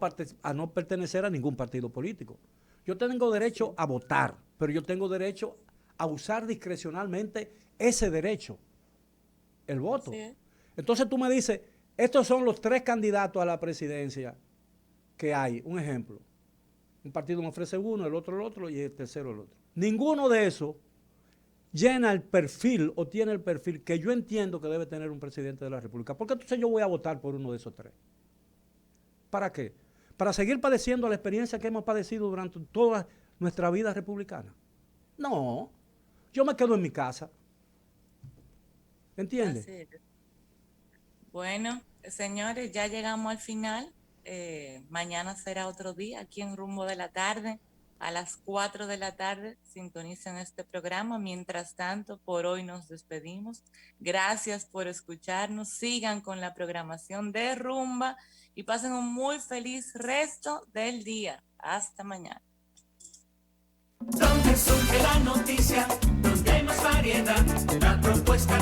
[SPEAKER 1] pertenecer a ningún partido político. Yo tengo derecho a votar, pero yo tengo derecho a usar discrecionalmente ese derecho, el voto. Sí. Entonces tú me dices, estos son los 3 candidatos a la presidencia que hay. Un ejemplo, un partido me ofrece uno, el otro y el tercero el otro. Ninguno de esos llena el perfil o tiene el perfil que yo entiendo que debe tener un presidente de la República. ¿Por qué entonces yo voy a votar por uno de esos 3? ¿Para qué? ¿Para seguir padeciendo la experiencia que hemos padecido durante toda nuestra vida republicana? No, yo me quedo en mi casa. ¿Entiendes?
[SPEAKER 2] Bueno, señores, ya llegamos al final. Mañana será otro día aquí en Rumbo de la Tarde. A las 4 de la tarde sintonicen este programa. Mientras tanto, por hoy nos despedimos. Gracias por escucharnos. Sigan con la programación de Rumba y pasen un muy feliz resto del día. Hasta mañana.
[SPEAKER 4] Donde surge la noticia, donde hay más variedad, la propuesta